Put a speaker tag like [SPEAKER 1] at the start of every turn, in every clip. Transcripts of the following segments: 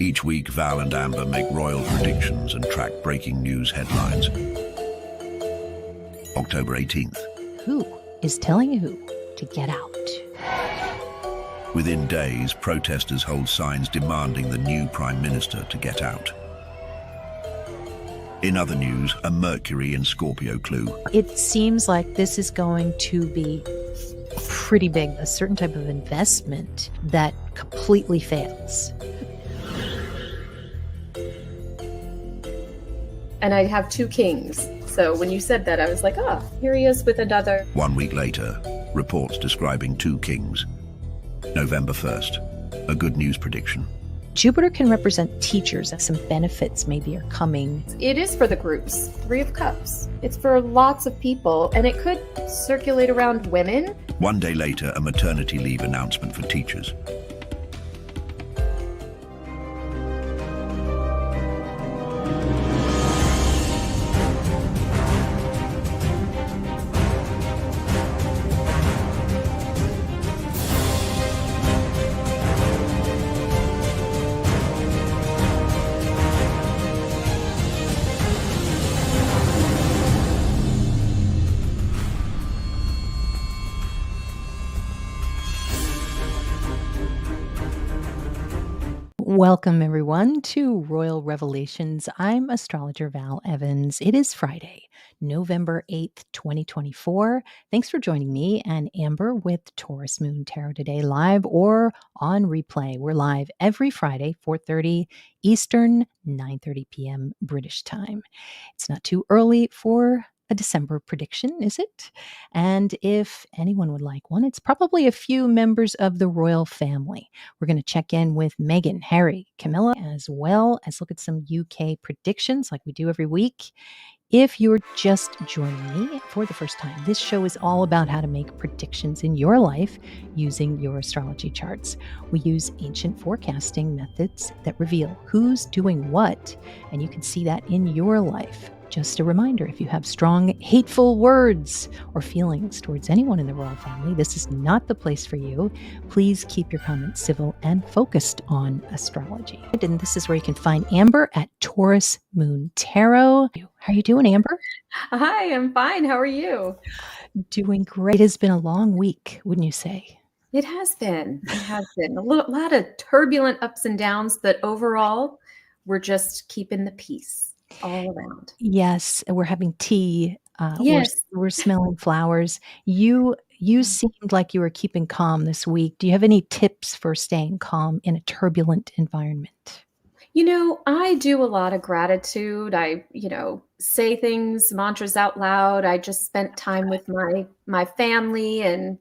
[SPEAKER 1] Each week, Val and Amber make royal predictions and track breaking news headlines. October 18th.
[SPEAKER 2] Who is telling who to get out?
[SPEAKER 1] Within days, protesters hold signs demanding the new Prime Minister to get out. In other news, a Mercury in Scorpio clue.
[SPEAKER 2] It seems like this is going to be pretty big, a certain type of investment that completely fails.
[SPEAKER 3] And I have two kings. So when you said that, I was like, here he is with another.
[SPEAKER 1] 1 week later, reports describing two kings. November 1st, a good news prediction.
[SPEAKER 2] Jupiter can represent teachers. Some benefits maybe are coming.
[SPEAKER 3] It is for the groups. 3 of Cups. It's for lots of people, and it could circulate around women.
[SPEAKER 1] 1 day later, a maternity leave announcement for teachers.
[SPEAKER 2] Welcome, everyone, to Royal Revelations. I'm Astrologer Val Evans. It is Friday, November 8th, 2024. Thanks for joining me and Amber with Taurus Moon Tarot today, live or on replay. We're live every Friday, 4:30 Eastern, 9:30 p.m. British time. It's not too early for a December prediction, is it? And if anyone would like one, it's probably a few members of the royal family. We're going to check in with Meghan, Harry, Camilla, as well as look at some UK predictions like we do every week. If you're just joining me for the first time, this show is all about how to make predictions in your life using your astrology charts. We use ancient forecasting methods that reveal who's doing what, and you can see that in your life. Just a reminder, if you have strong, hateful words or feelings towards anyone in the royal family, this is not the place for you. Please keep your comments civil and focused on astrology. And this is where you can find Amber at Taurus Moon Tarot. How are you doing, Amber?
[SPEAKER 3] Hi, I'm fine. How are you?
[SPEAKER 2] Doing great. It has been a long week, wouldn't you say?
[SPEAKER 3] It has been. It has been. A lot of turbulent ups and downs, but overall, we're just keeping the peace all around.
[SPEAKER 2] Yes, we're having tea.
[SPEAKER 3] Yes.
[SPEAKER 2] We're smelling flowers. You seemed like you were keeping calm this week. Do you have any tips for staying calm in a turbulent environment?
[SPEAKER 3] I do a lot of gratitude. I, say things, mantras out loud. I just spent time with my family and,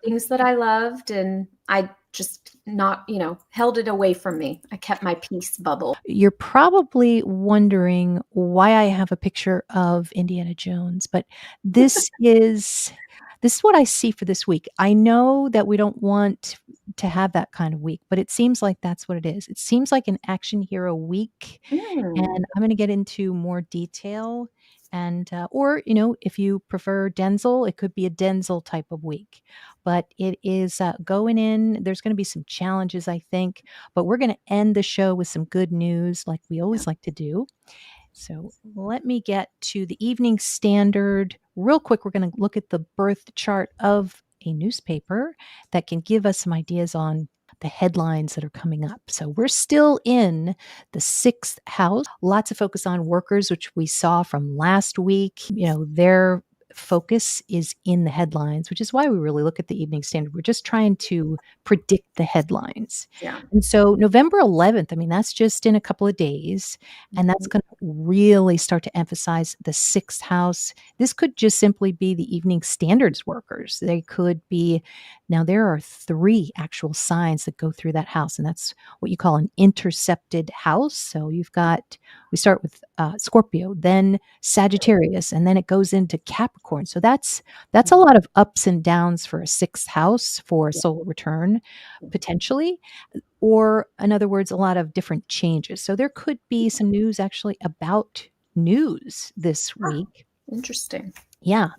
[SPEAKER 3] things that I loved, and I just not, held it away from me. I kept my peace bubble.
[SPEAKER 2] You're probably wondering why I have a picture of Indiana Jones, but this is what I see for this week. I know that we don't want to have that kind of week, but it seems like that's what it is. It seems like an action hero week, and I'm going to get into more detail. And, or, if you prefer Denzel, it could be a Denzel type of week, but it is going in. There's going to be some challenges, I think, but we're going to end the show with some good news like we always like to do. So let me get to the Evening Standard real quick. We're going to look at the birth chart of a newspaper that can give us some ideas on the headlines that are coming up. So we're still in the 6th house. Lots of focus on workers, which we saw from last week. Their focus is in the headlines, which is why we really look at the Evening Standard. We're just trying to predict the headlines.
[SPEAKER 3] Yeah.
[SPEAKER 2] And so November 11th, that's just in a couple of days, and that's going to really start to emphasize the 6th house. This could just simply be the Evening Standard's workers. They could be, now there are 3 actual signs that go through that house, and that's what you call an intercepted house. So we start with Scorpio, then Sagittarius, and then it goes into Capricorn. So that's a lot of ups and downs for a 6th house for a solar return, potentially, or in other words, a lot of different changes. So there could be some news actually about news this week.
[SPEAKER 3] Interesting.
[SPEAKER 2] Yeah.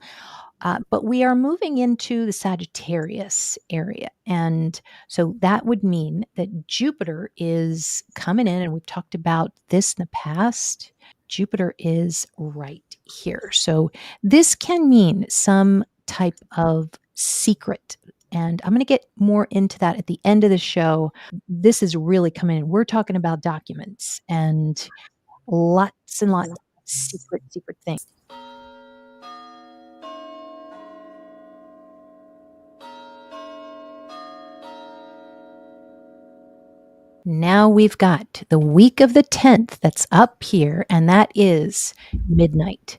[SPEAKER 2] But we are moving into the Sagittarius area. And so that would mean that Jupiter is coming in, and we've talked about this in the past. Jupiter is right here. So this can mean some type of secret. And I'm going to get more into that at the end of the show. This is really coming in. We're talking about documents and lots and lots of secret things. Now we've got the week of the 10th that's up here, and that is midnight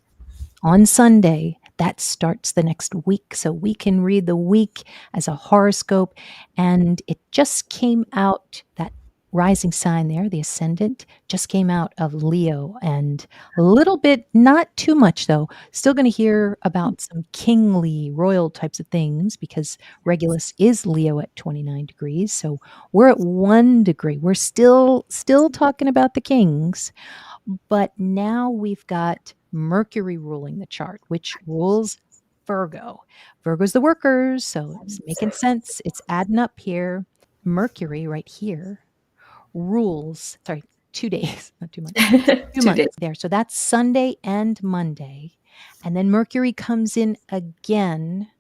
[SPEAKER 2] on Sunday. That starts the next week. So we can read the week as a horoscope. And it just came out, that rising sign there, the ascendant, just came out of Leo, and a little bit, not too much though. Still going to hear about some kingly, royal types of things because Regulus is Leo at 29 degrees. So we're at 1 degree. We're still talking about the kings, but now we've got Mercury ruling the chart, which rules Virgo. Virgo's the workers, so it's making sense. It's adding up here. Mercury right here rules, 2 days, not 2 months, 2 months there. So that's Sunday and Monday. And then Mercury comes in again,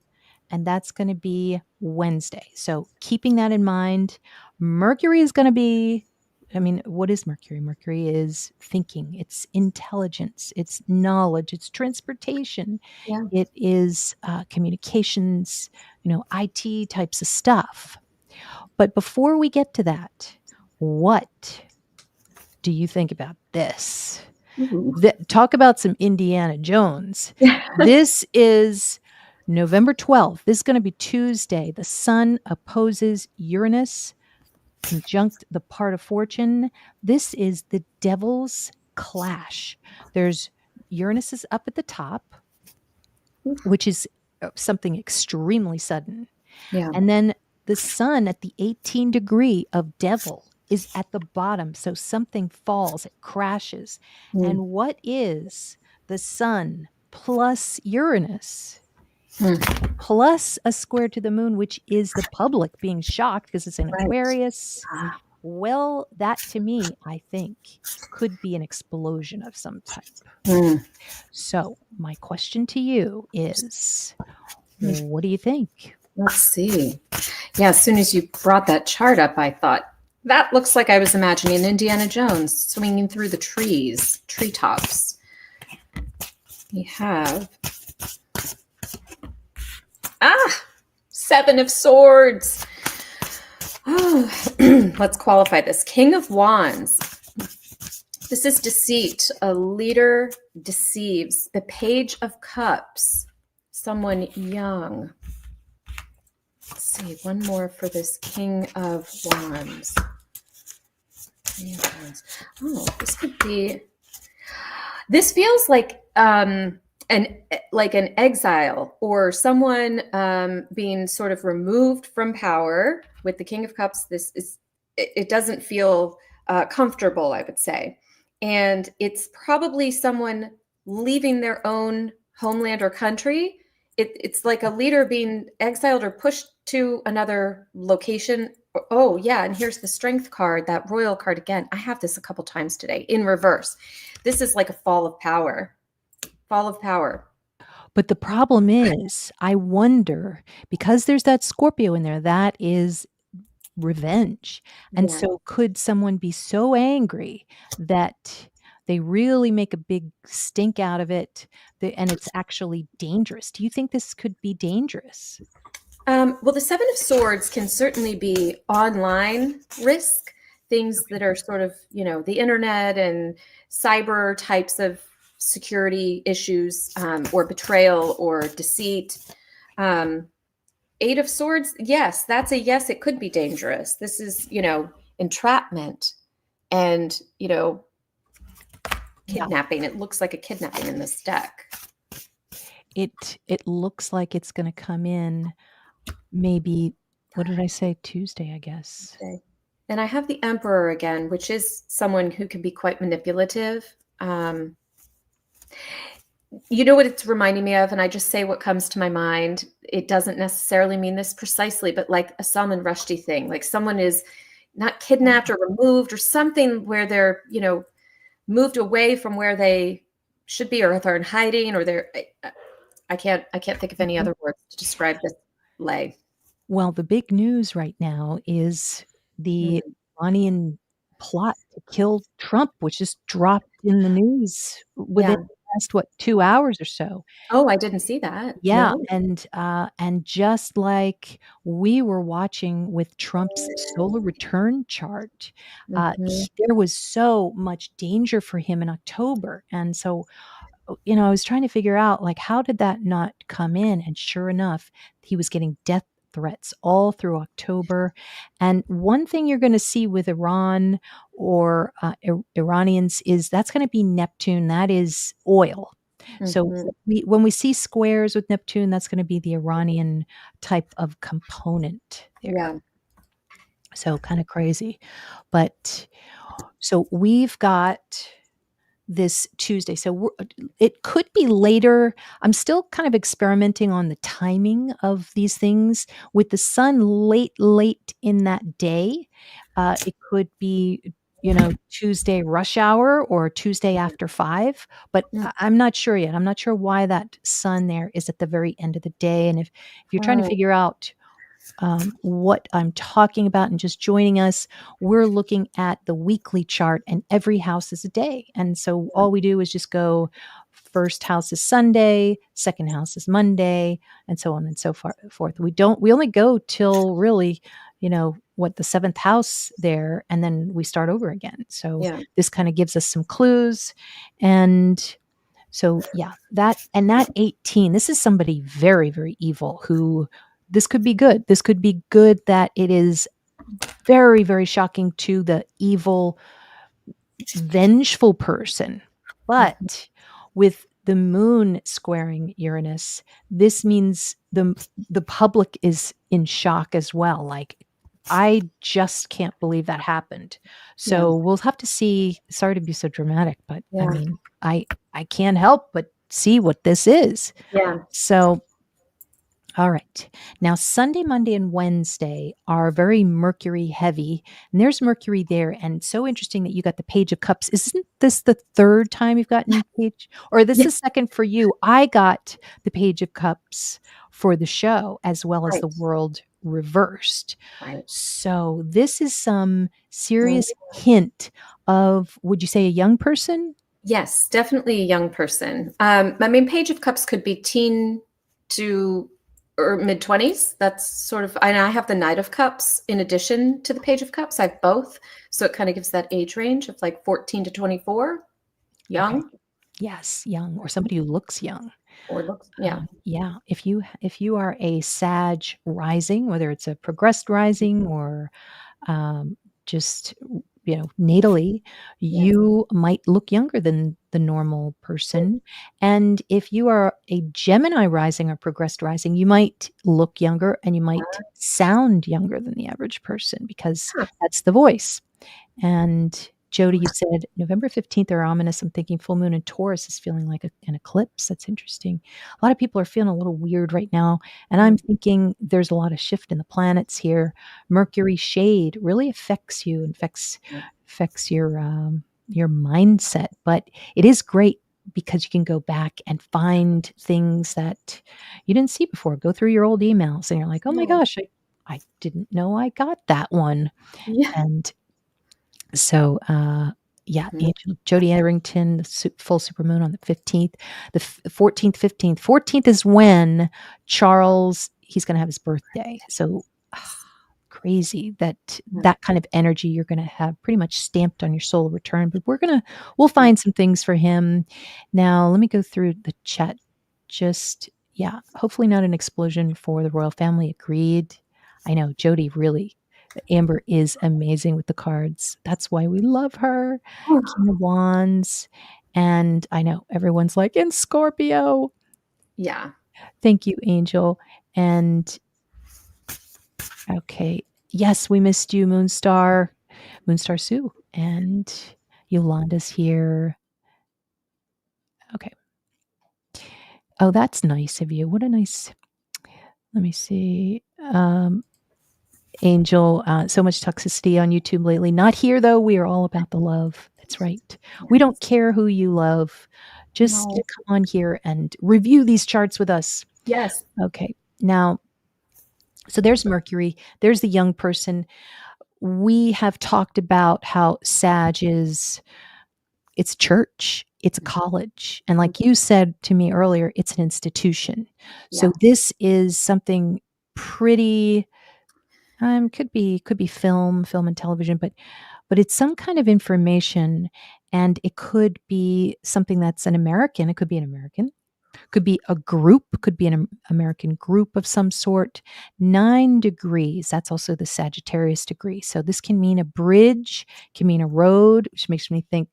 [SPEAKER 2] and that's going to be Wednesday. So keeping that in mind, Mercury is going to be, what is Mercury? Mercury is thinking, it's intelligence, it's knowledge, it's transportation,
[SPEAKER 3] Yeah.
[SPEAKER 2] it is communications, IT types of stuff. But before we get to that, what do you think about this? Talk about some Indiana Jones. This is November 12th. This is going to be Tuesday. The sun opposes Uranus, conjunct the part of fortune. This is the devil's clash. There's Uranus is up at the top, which is something extremely sudden.
[SPEAKER 3] Yeah.
[SPEAKER 2] And then the sun at the 18 degree of devil is at the bottom. So something falls, it crashes. And what is the sun plus Uranus plus a square to the moon, which is the public being shocked because it's in Aquarius? Well, that to me, I think, could be an explosion of some type. So my question to you is, what do you think?
[SPEAKER 3] Let's see. Yeah, as soon as you brought that chart up, I thought, that looks like I was imagining Indiana Jones swinging through the treetops. We have, 7 of Swords. Oh, let's qualify this. King of Wands. This is deceit. A leader deceives. The Page of Cups. Someone young. Let's see, one more for this King of Wands. Oh, this could be. This feels like an exile or someone being sort of removed from power. With the King of Cups, it doesn't feel comfortable, I would say, and it's probably someone leaving their own homeland or country. It's like a leader being exiled or pushed to another location. Oh, yeah. And here's the Strength card, that Royal card again. I have this a couple times today in reverse. This is like a fall of power. Fall of power.
[SPEAKER 2] But the problem is, I wonder, because there's that Scorpio in there, that is revenge. And so could someone be so angry that they really make a big stink out of it, and it's actually dangerous? Do you think this could be dangerous?
[SPEAKER 3] Well, the 7 of Swords can certainly be online risk, things that are sort of, the internet and cyber types of security issues, or betrayal or deceit. 8 of Swords, yes, that's a yes, it could be dangerous. This is, entrapment and, kidnapping. It looks like a kidnapping in this deck.
[SPEAKER 2] It looks like it's going to come in maybe, what did I say? Tuesday, I guess.
[SPEAKER 3] And I have the Emperor again, which is someone who can be quite manipulative. You know what it's reminding me of, and I just say what comes to my mind. It doesn't necessarily mean this precisely, but like a Salman Rushdie thing, like someone is not kidnapped or removed or something where they're, moved away from where they should be, or if they're in hiding, or I can't think of any other words to describe this lay.
[SPEAKER 2] Well, the big news right now is the
[SPEAKER 3] Mm,
[SPEAKER 2] Iranian plot to kill Trump, which just dropped in the news within
[SPEAKER 3] yeah.
[SPEAKER 2] the last, 2 hours or so.
[SPEAKER 3] Oh, I didn't see that.
[SPEAKER 2] Yeah,
[SPEAKER 3] No.
[SPEAKER 2] and just like we were watching with Trump's solar return chart,
[SPEAKER 3] Mhm.
[SPEAKER 2] there was so much danger for him in October, and so I was trying to figure out, like, how did that not come in? And sure enough, he was getting death threats all through October. And one thing you're going to see with Iran or Iranians is that's going to be Neptune. That is oil. So
[SPEAKER 3] Mhm.
[SPEAKER 2] when we see squares with Neptune, that's going to be the Iranian type of component there.
[SPEAKER 3] Yeah.
[SPEAKER 2] So kind of crazy. But so we've got this Tuesday. So it could be later. I'm still kind of experimenting on the timing of these things. With the sun late in that day, it could be, Tuesday rush hour or Tuesday after 5, but
[SPEAKER 3] Mm.
[SPEAKER 2] I'm not sure yet. I'm not sure why that sun there is at the very end of the day. And if you're trying to
[SPEAKER 3] Oh,
[SPEAKER 2] figure out what I'm talking about and just joining us, we're looking at the weekly chart, and every house is a day. And so all we do is just go first house is Sunday, second house is Monday, and so on and so forth. We only go till really, what the seventh house there, and then we start over again. So
[SPEAKER 3] yeah.
[SPEAKER 2] this kind of gives us some clues. And so yeah, that 18, this is somebody very, very evil who this could be good. This could be good that it is very, very shocking to the evil, vengeful person.
[SPEAKER 3] Mhm.
[SPEAKER 2] But with the moon squaring Uranus, this means the public is in shock as well. Like, I just can't believe that happened.
[SPEAKER 3] Yeah.
[SPEAKER 2] So we'll have to see. Sorry to be so dramatic, but I
[SPEAKER 3] Yeah.
[SPEAKER 2] mean, I can't help but see what this is.
[SPEAKER 3] Yeah.
[SPEAKER 2] So all right. Now, Sunday, Monday, and Wednesday are very Mercury heavy. And there's Mercury there. And so interesting that you got the Page of Cups. Isn't this the third time you've gotten Page? Or this
[SPEAKER 3] Yeah.
[SPEAKER 2] is second for you? I got the Page of Cups for the show as well as the
[SPEAKER 3] Right.
[SPEAKER 2] world reversed.
[SPEAKER 3] Right.
[SPEAKER 2] So this is some
[SPEAKER 3] Mm.
[SPEAKER 2] serious hint of, would you say, a young person?
[SPEAKER 3] Yes, definitely a young person. I mean, Page of Cups could be teen to or mid-20s. That's sort of, and I have the Knight of Cups in addition to the Page of Cups. I have both. So it kind of gives that age range of like 14 to 24,
[SPEAKER 2] Okay.
[SPEAKER 3] young
[SPEAKER 2] Yes, young, or somebody who looks young.
[SPEAKER 3] or looks, yeah.
[SPEAKER 2] Yeah, if you are a Sag rising, whether it's a progressed rising or just natally,
[SPEAKER 3] Yeah.
[SPEAKER 2] you might look younger than the normal person. And if you are a Gemini rising or progressed rising, you might look younger and you might sound younger than the average person because
[SPEAKER 3] Huh.
[SPEAKER 2] that's the voice. And Jody, you said November 15th are ominous. I'm thinking full moon in Taurus is feeling like an eclipse. That's interesting. A lot of people are feeling a little weird right now. And I'm
[SPEAKER 3] Mm.
[SPEAKER 2] thinking there's a lot of shift in the planets here. Mercury shade really affects you, affects your mindset. But it is great because you can go back and find things that you didn't see before. Go through your old emails and you're like, oh my
[SPEAKER 3] Oh,
[SPEAKER 2] gosh, I didn't know I got that one.
[SPEAKER 3] yeah.
[SPEAKER 2] And so, yeah,
[SPEAKER 3] Mhm.
[SPEAKER 2] Angel Jody Edrington, the full supermoon on the 15th, the 14th, 15th. 14th is when Charles, he's going to have his birthday. So crazy that
[SPEAKER 3] Yeah.
[SPEAKER 2] that kind of energy you're going to have pretty much stamped on your soul return. But we'll find some things for him. Now, let me go through the chat. Just, yeah, hopefully not an explosion for the royal family. Agreed. I know Jody really Amber is amazing with the cards. That's why we love her. King of Wands. And I know everyone's like, in Scorpio.
[SPEAKER 3] Yeah.
[SPEAKER 2] Thank you, Angel. And okay. Yes, we missed you, Moonstar. Moonstar Sue. And Yolanda's here. Okay. Oh, that's nice of you. What a nice, let me see. Angel, so much toxicity on YouTube lately. Not here, though. We are all about the love. That's right. We don't
[SPEAKER 3] Yes.
[SPEAKER 2] care who you love. Just
[SPEAKER 3] No.
[SPEAKER 2] come on here and review these charts with us.
[SPEAKER 3] Yes.
[SPEAKER 2] Okay. Now, so there's Mercury. There's the young person. We have talked about how Sag is, it's church, it's a college. And like you said to me earlier, it's an institution. So
[SPEAKER 3] Yeah.
[SPEAKER 2] this is something pretty, could be film and television, but it's some kind of information, and it could be something that's an American. It could be an American, could be a group, could be an American group of some sort. 9 degrees, that's also the Sagittarius degree. So this can mean a bridge, can mean a road, which makes me think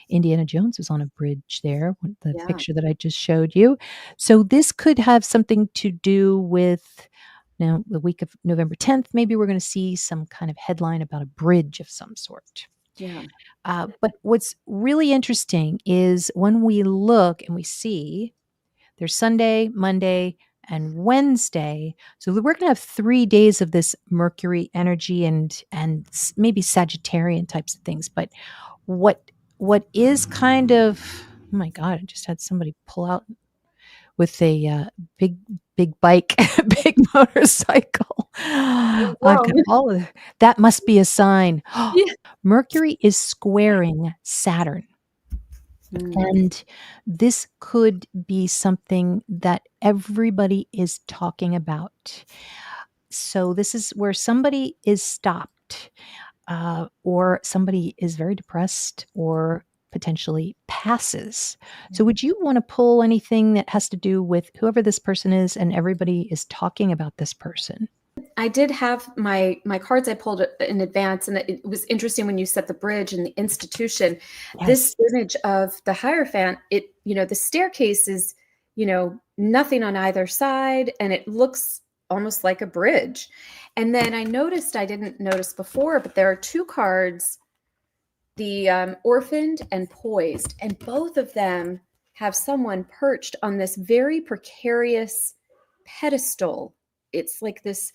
[SPEAKER 2] Indiana Jones was on a bridge there, the
[SPEAKER 3] Yeah.
[SPEAKER 2] picture that I just showed you. So this could have something to do with, now, the week of November 10th, maybe we're going to see some kind of headline about a bridge of some sort.
[SPEAKER 3] Yeah.
[SPEAKER 2] But what's really interesting is when we look and we see there's Sunday, Monday, and Wednesday. So we're going to have 3 days of this Mercury energy and maybe Sagittarian types of things. But what is kind of, oh my God, I just had somebody pull out with a big bike, big motorcycle. I've got
[SPEAKER 3] Wrong.
[SPEAKER 2] all of that. Must be a sign.
[SPEAKER 3] Yeah.
[SPEAKER 2] Mercury is squaring Saturn. And this could be something that everybody is talking about. So this is where somebody is stopped, or somebody is very depressed or potentially passes. So would you want to pull anything that has to do with whoever this person is and everybody is talking about this person?
[SPEAKER 3] I did have my cards I pulled in advance, and it was interesting when you said the bridge and the institution.
[SPEAKER 2] Yes.
[SPEAKER 3] This image of the Hierophant, the staircase is, nothing on either side, and it looks almost like a bridge. And then I didn't notice before, but there are 2 cards, the orphaned and poised, and both of them have someone perched on this very precarious pedestal. It's like this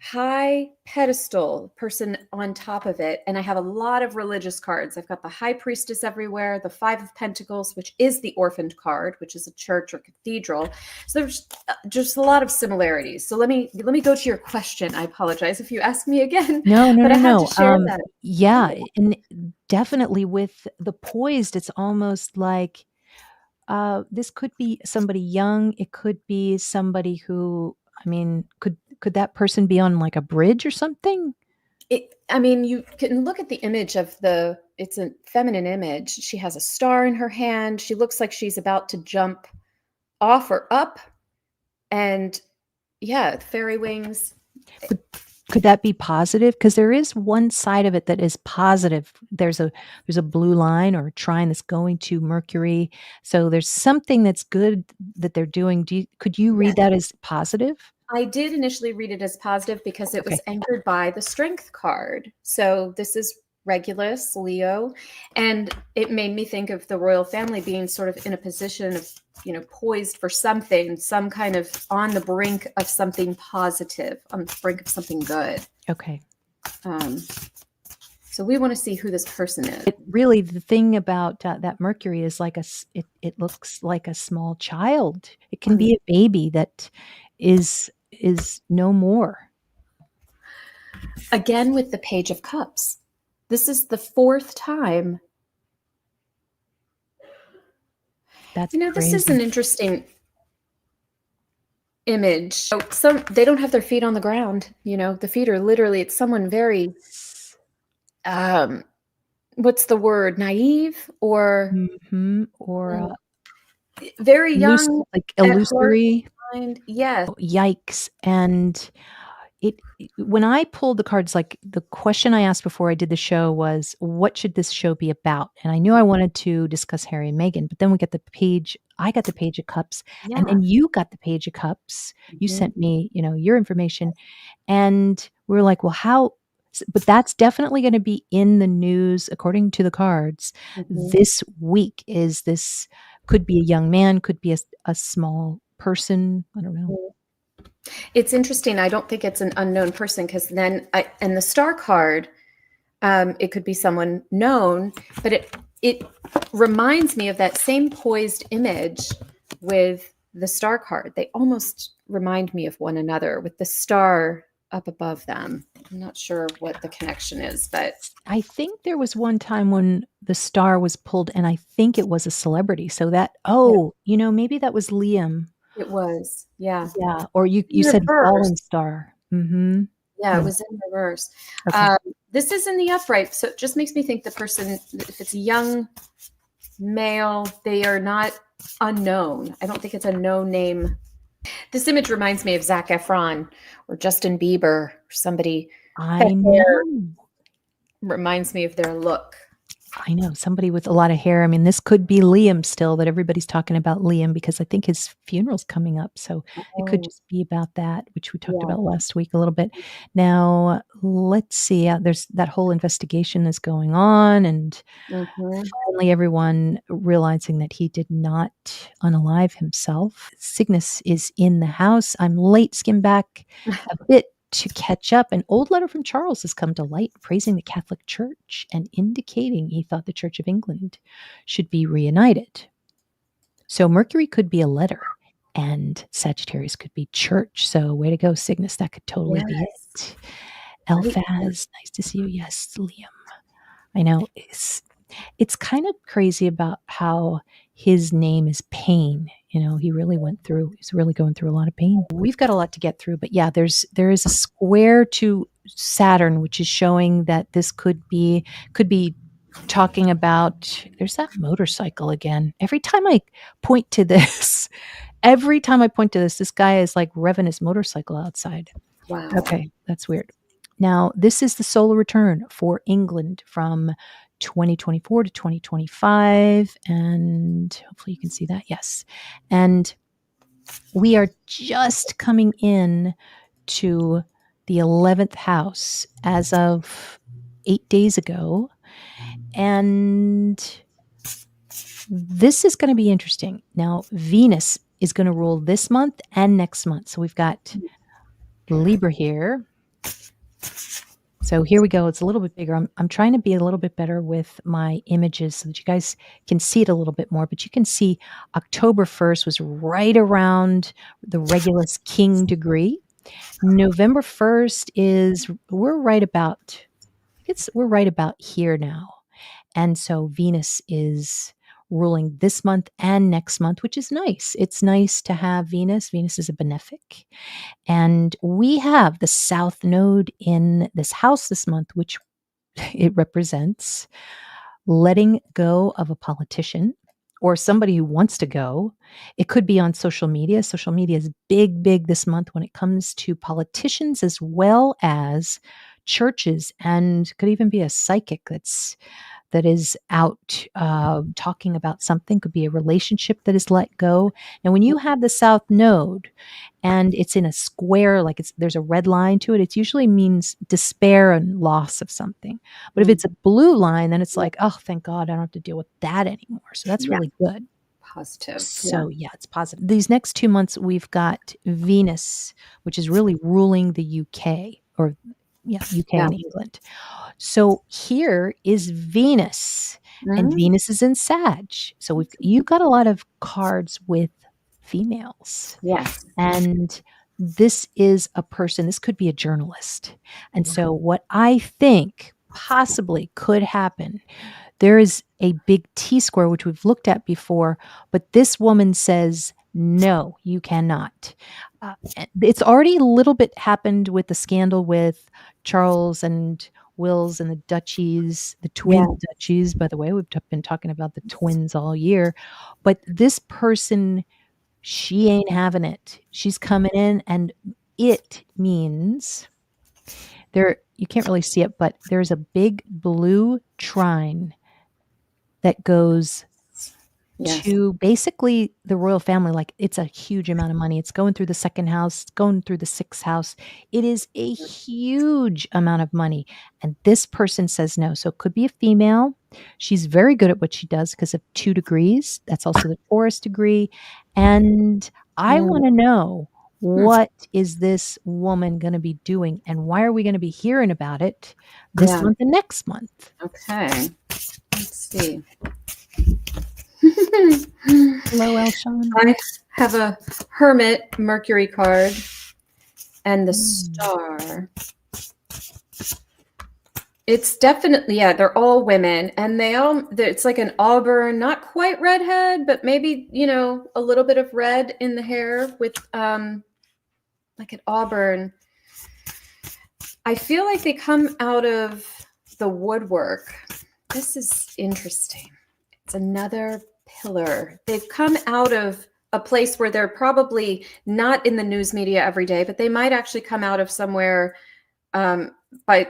[SPEAKER 3] high pedestal, person on top of it. And I have a lot of religious cards. I've got the High Priestess everywhere, the 5 of Pentacles, which is the orphaned card, which is a church or cathedral. So there's just a lot of similarities. So let me go to your question. I apologize if you ask me again.
[SPEAKER 2] No.
[SPEAKER 3] But I had to share that.
[SPEAKER 2] Yeah, and definitely with the poised, it's almost like this could be somebody young. It could be somebody who, could that person be on like a bridge or something?
[SPEAKER 3] You can look at the image of it's a feminine image. She has a star in her hand. She looks like she's about to jump off or up. And yeah, fairy wings.
[SPEAKER 2] Could that be positive? Because there is one side of it that is positive. There's a blue line or a trine that's going to Mercury. So there's something that's good that they're doing. Could you read that as positive?
[SPEAKER 3] I did initially read it as positive because it was
[SPEAKER 2] Okay.
[SPEAKER 3] anchored by the Strength card. So this is Regulus, Leo, and it made me think of the royal family being sort of in a position of, poised for something, some kind of on the brink of something positive, on the brink of something good.
[SPEAKER 2] Okay.
[SPEAKER 3] So we want to see who this person is.
[SPEAKER 2] Really, the thing about that Mercury is it looks like a small child. It can be a baby that is no more.
[SPEAKER 3] Again, with the Page of Cups. This is the 4th time.
[SPEAKER 2] That's
[SPEAKER 3] this
[SPEAKER 2] crazy.
[SPEAKER 3] is an interesting image. So they don't have their feet on the ground. The feet are literally, it's someone very, what's the word? Naive or
[SPEAKER 2] or
[SPEAKER 3] very young,
[SPEAKER 2] like illusory.
[SPEAKER 3] Yes.
[SPEAKER 2] Yikes. And when I pulled the cards, like the question I asked before I did the show was, what should this show be about? And I knew I wanted to discuss Harry and Meghan, but then I got the Page of Cups, and then you got the Page of Cups. You sent me, your information, and we were like, well, how? But that's definitely going to be in the news according to the cards. This week is this Could be a young man, could be a small person. I don't know.
[SPEAKER 3] It's interesting. I don't think it's an unknown person, because then and the star card, it could be someone known, but it reminds me of that same poised image with the star card. They almost remind me of one another with the star up above them. I'm not sure what the connection is, but
[SPEAKER 2] I think there was one time when the star was pulled, and I think it was a celebrity. So that, maybe that was Liam.
[SPEAKER 3] it was, yeah.
[SPEAKER 2] Yeah. Or you
[SPEAKER 3] In
[SPEAKER 2] said
[SPEAKER 3] reverse.
[SPEAKER 2] fallen star. Mm-hmm.
[SPEAKER 3] Yeah, it was in reverse.
[SPEAKER 2] Okay.
[SPEAKER 3] This is in the upright, so it just makes me think the person, if it's a young male, they are not unknown. I don't think it's a known name. This image reminds me of Zac Efron or Justin Bieber or somebody.
[SPEAKER 2] I know.
[SPEAKER 3] Reminds me of their look.
[SPEAKER 2] I know, somebody with a lot of hair. I mean, this could be Liam still, that everybody's talking about Liam, because I think his funeral's coming up. So it could just be about that, which we talked about last week a little bit. Now, let's see. There's that whole investigation is going on, and finally everyone realizing that he did not unalive himself. Cygnus is in the house. I'm late, skim back a bit to catch up. An old letter from Charles has come to light, praising the Catholic Church and indicating he thought the Church of England should be reunited. So Mercury could be a letter, and Sagittarius could be church. So way to go, Cygnus. That could totally be it. Elphaz, nice to see you. Yes, Liam. I know. It's kind of crazy about how his name is Pain. He really he's really going through a lot of pain. We've got a lot to get through, but yeah, there is a square to Saturn, which is showing that this could be talking about, there's that motorcycle again. Every time I point to this, this guy is like revving his motorcycle outside.
[SPEAKER 3] Wow.
[SPEAKER 2] Okay, that's weird. Now, this is the solar return for England from 2024 to 2025, and hopefully you can see that. Yes. And we are just coming in to the 11th house as of 8 days ago. And this is going to be interesting. Now, Venus is going to rule this month and next month. So we've got Libra here. So here we go. It's a little bit bigger. I'm trying to be a little bit better with my images so that you guys can see it a little bit more. But you can see October 1st was right around the Regulus King degree. November 1st is, we're right about here now. And so Venus is ruling this month and next month, which is nice. It's nice to have Venus. Venus is a benefic. And we have the South Node in this house this month, which it represents letting go of a politician or somebody who wants to go. It could be on social media. Social media is big this month when it comes to politicians as well as churches, and could even be a psychic that is out talking about something. Could be a relationship that is let go. Now, when you have the South Node and it's in a square, like there's a red line to it, it usually means despair and loss of something. But if it's a blue line, then it's like, oh, thank God, I don't have to deal with that anymore. So that's really good.
[SPEAKER 3] Positive.
[SPEAKER 2] So yeah, it's positive. These next 2 months, we've got Venus, which is really ruling the UK, or UK and England. So here is Venus, and Venus is in Sag. So you've got a lot of cards with females.
[SPEAKER 3] Yes.
[SPEAKER 2] And this is a person, this could be a journalist. And so what I think possibly could happen, there is a big T-square, which we've looked at before, but this woman says, no, you cannot. It's already a little bit happened with the scandal with Charles and Wills and the Duchies, the twin Duchies. By the way, we've been talking about the twins all year. But this person, she ain't having it. She's coming in, and it means you can't really see it, but there's a big blue trine that goes to basically the royal family. Like, it's a huge amount of money. It's going through the second house, it's going through the sixth house. It is a huge amount of money. And this person says no. So it could be a female. She's very good at what she does because of 2 degrees. That's also the Taurus degree. And I
[SPEAKER 3] Mm,
[SPEAKER 2] wanna know,
[SPEAKER 3] hmm.
[SPEAKER 2] what is this woman gonna be doing, and why are we gonna be hearing about it this
[SPEAKER 3] Yeah.
[SPEAKER 2] month and next month?
[SPEAKER 3] Okay. Let's see.
[SPEAKER 2] Hello, Elshan.
[SPEAKER 3] I have a Hermit Mercury card and the
[SPEAKER 2] Mm.
[SPEAKER 3] Star. It's definitely, yeah, they're all women, and it's like an auburn, not quite redhead, but maybe, a little bit of red in the hair with like an auburn. I feel like they come out of the woodwork. This is interesting. It's another pillar. They've come out of a place where they're probably not in the news media every day, but they might actually come out of somewhere by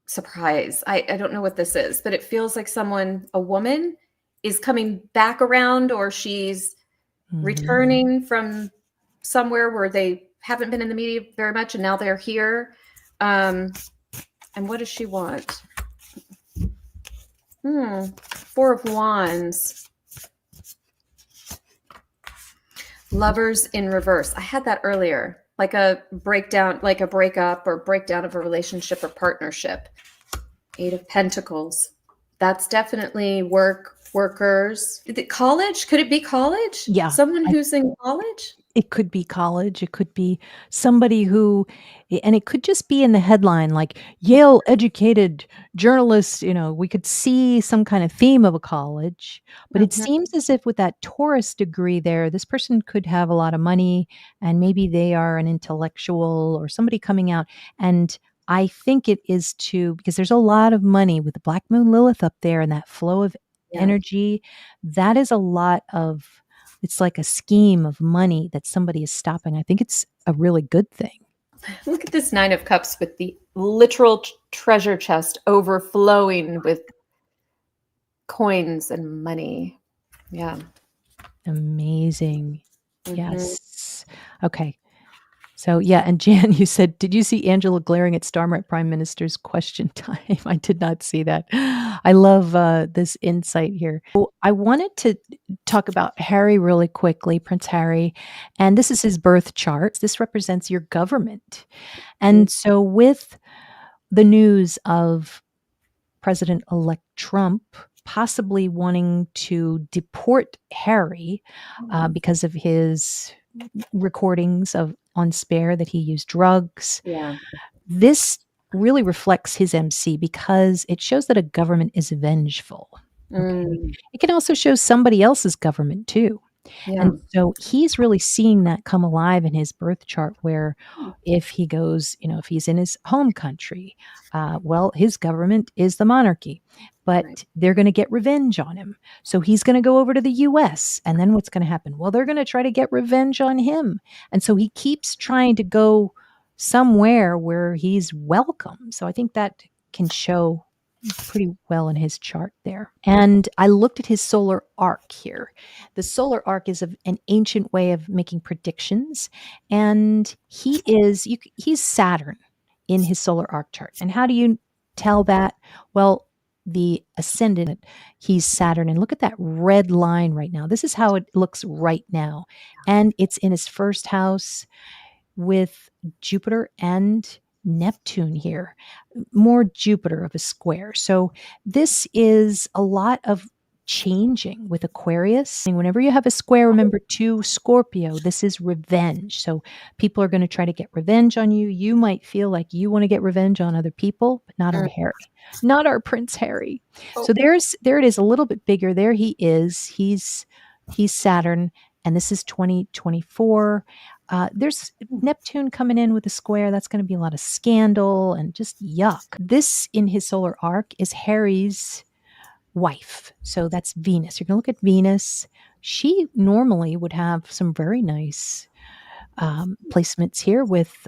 [SPEAKER 3] surprise. I don't know what this is, but it feels like a woman, is coming back around, or she's
[SPEAKER 2] Mhm.
[SPEAKER 3] returning from somewhere where they haven't been in the media very much, and now they're here. And what does she want? 4 of Wands. Lovers in reverse. I had that earlier, like a breakdown, like a breakup or breakdown of a relationship or partnership. 8 of Pentacles. That's definitely workers. College? Could it be college?
[SPEAKER 2] Yeah.
[SPEAKER 3] Someone who's in college?
[SPEAKER 2] It could be college, it could be somebody who and it could just be in the headline, like, "Yale educated journalist," we could see some kind of theme of a college, but it
[SPEAKER 3] Mhm.
[SPEAKER 2] seems as if with that Taurus degree there, this person could have a lot of money, and maybe they are an intellectual or somebody coming out, and I think it is because there's a lot of money with the Black Moon Lilith up there and that flow of
[SPEAKER 3] Yeah.
[SPEAKER 2] energy. That is a lot of it's like a scheme of money that somebody is stopping. I think it's a really good thing.
[SPEAKER 3] Look at this 9 of Cups with the literal treasure chest overflowing with coins and money. Yeah.
[SPEAKER 2] Amazing.
[SPEAKER 3] Mhm.
[SPEAKER 2] Yes. Okay. So, yeah, and Jan, you said, "Did you see Angela glaring at Starmer Prime Minister's question time?" I did not see that. I love, this insight here. Well, I wanted to talk about Harry really quickly, Prince Harry, and this is his birth chart. This represents your government.
[SPEAKER 3] Mm.
[SPEAKER 2] And so with the news of President-elect Trump possibly wanting to deport Harry, because of his recordings of on Spare that he used drugs.
[SPEAKER 3] Yeah.
[SPEAKER 2] This really reflects his MC because it shows that a government is vengeful, okay?
[SPEAKER 3] Mm.
[SPEAKER 2] It can also show somebody else's government too.
[SPEAKER 3] Yeah.
[SPEAKER 2] And so he's really seeing that come alive in his birth chart where if he goes, if he's in his home country, well, his government is the monarchy,
[SPEAKER 3] Right.
[SPEAKER 2] but they're going to get revenge on him. So he's going to go over to the US. And then what's going to happen? Well, they're going to try to get revenge on him. And so he keeps trying to go somewhere where he's welcome. So I think that can show pretty well in his chart there. And I looked at his solar arc here. The solar arc is an ancient way of making predictions, and he's Saturn in his solar arc chart. And how do you tell that? Well, the ascendant, he's Saturn, and look at that red line right now. This is how it looks right now, and it's in his first house with Jupiter and Neptune here, more Jupiter of a square. So this is a lot of changing with Aquarius. And whenever you have a square, remember to Scorpio, this is revenge. So people are going to try to get revenge on you. You might feel like you want to get revenge on other people, but not our
[SPEAKER 3] Mm.
[SPEAKER 2] Harry, not our Prince Harry.
[SPEAKER 3] Oh.
[SPEAKER 2] So there it is, a little bit bigger. There he is. He's Saturn, and this is 2024. There's Neptune coming in with a square. That's going to be a lot of scandal and just yuck. This in his solar arc is Harry's wife. So that's Venus. You're going to look at Venus. She normally would have some very nice placements here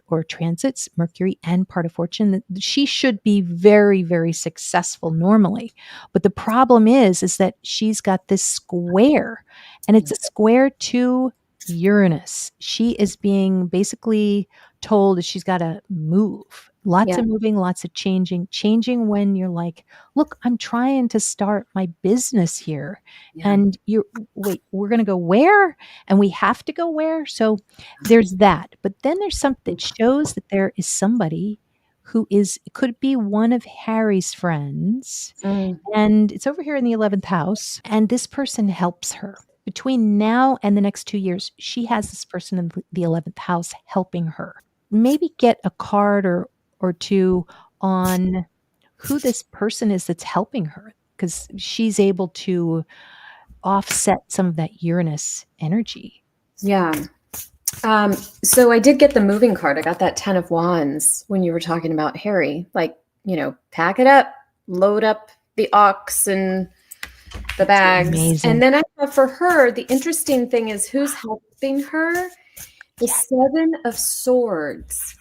[SPEAKER 2] or transits, Mercury and part of fortune. She should be very, very successful normally. But the problem is that she's got this square, and it's a square to Uranus. She is being basically told that she's got to move. Lots
[SPEAKER 3] Yeah.
[SPEAKER 2] of moving, lots of changing when you're like, "Look, I'm trying to start my business here."
[SPEAKER 3] Yeah.
[SPEAKER 2] And you're, "Wait, we're gonna go where? And we have to go where?" So there's that. But then there's something that shows that there is somebody who is could be one of Harry's friends,
[SPEAKER 3] Mm.
[SPEAKER 2] and it's over here in the 11th house, and this person helps her. Between now and the next 2 years, she has this person in the 11th house helping her. Maybe get a card or 2 on who this person is that's helping her, because she's able to offset some of that Uranus energy.
[SPEAKER 3] Yeah. So I did get the moving card. I got that 10 of Wands when you were talking about Harry. Like, pack it up, load up the ox and the bags.
[SPEAKER 2] Amazing.
[SPEAKER 3] And then I have for her, the interesting thing is who's helping her? The 7 of Swords.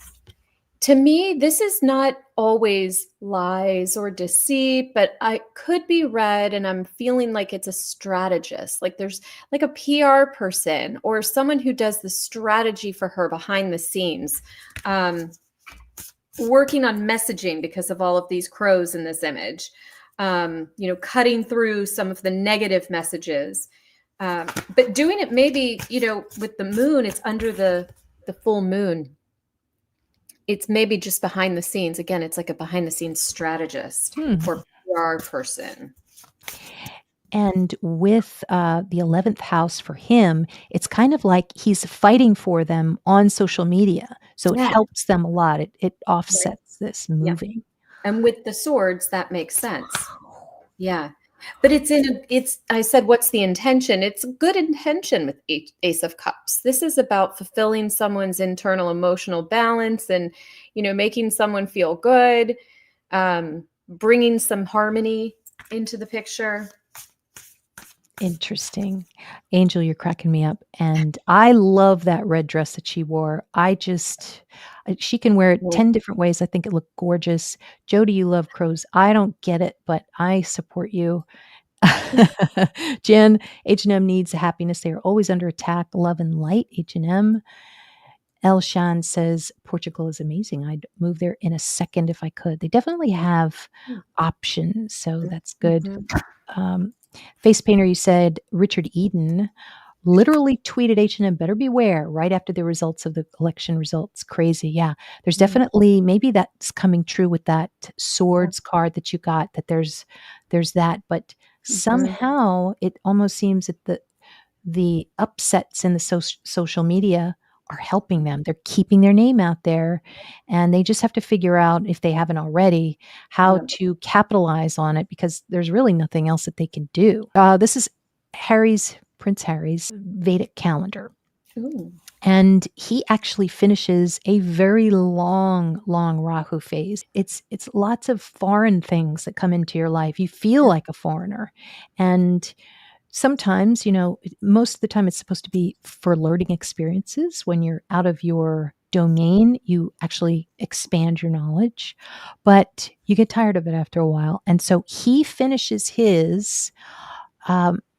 [SPEAKER 3] To me, this is not always lies or deceit, but I could be read and I'm feeling like it's a strategist. Like there's like a PR person or someone who does the strategy for her behind the scenes, working on messaging because of all of these crows in this image, cutting through some of the negative messages. But doing it maybe, with the moon, it's under the full moon. It's maybe just behind the scenes. Again, it's like a behind the scenes strategist or PR person.
[SPEAKER 2] And with the 11th house for him, it's kind of like he's fighting for them on social media. So it helps them a lot. It offsets this moving.
[SPEAKER 3] And with the swords, that makes sense. Yeah. But I said, what's the intention? It's a good intention with Ace of Cups. This is about fulfilling someone's internal emotional balance and, making someone feel good, bringing some harmony into the picture.
[SPEAKER 2] Interesting. Angel, you're cracking me up. And I love that red dress that she wore. She can wear it 10 different ways. I think it looked gorgeous. Jody, you love crows. I don't get it, but I support you. Jen, H&M needs happiness. They are always under attack. Love and light, H&M. Elshan says, Portugal is amazing. I'd move there in a second if I could. They definitely have options, so that's good. Face Painter, you said Richard Eden literally tweeted H&M, better beware, right after the results of the election results. Crazy. Yeah. There's definitely, maybe that's coming true with that swords card that you got, that there's that, but somehow it almost seems that the upsets in the social media are helping them. They're keeping their name out there, and they just have to figure out, if they haven't already, how to capitalize on it, because there's really nothing else that they can do. This is Prince Harry's Vedic calendar.
[SPEAKER 3] Ooh.
[SPEAKER 2] And he actually finishes a very long Rahu phase. It's lots of foreign things that come into your life. You feel like a foreigner. And sometimes, most of the time it's supposed to be for learning experiences. When you're out of your domain, you actually expand your knowledge, but you get tired of it after a while. And so he finishes his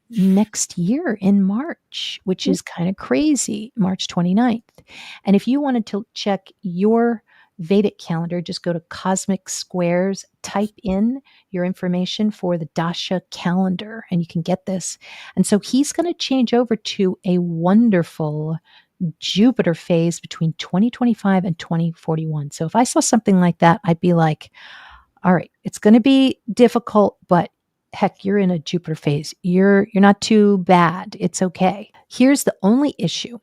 [SPEAKER 2] next year in March, which is kind of crazy, March 29th. And if you wanted to check your Vedic calendar, just go to Cosmic Squares, type in your information for the Dasha calendar, and you can get this. And so he's going to change over to a wonderful Jupiter phase between 2025 and 2041. So if I saw something like that, I'd be like, all right, it's going to be difficult, but heck, you're in a Jupiter phase. You're not too bad. It's okay. Here's the only issue.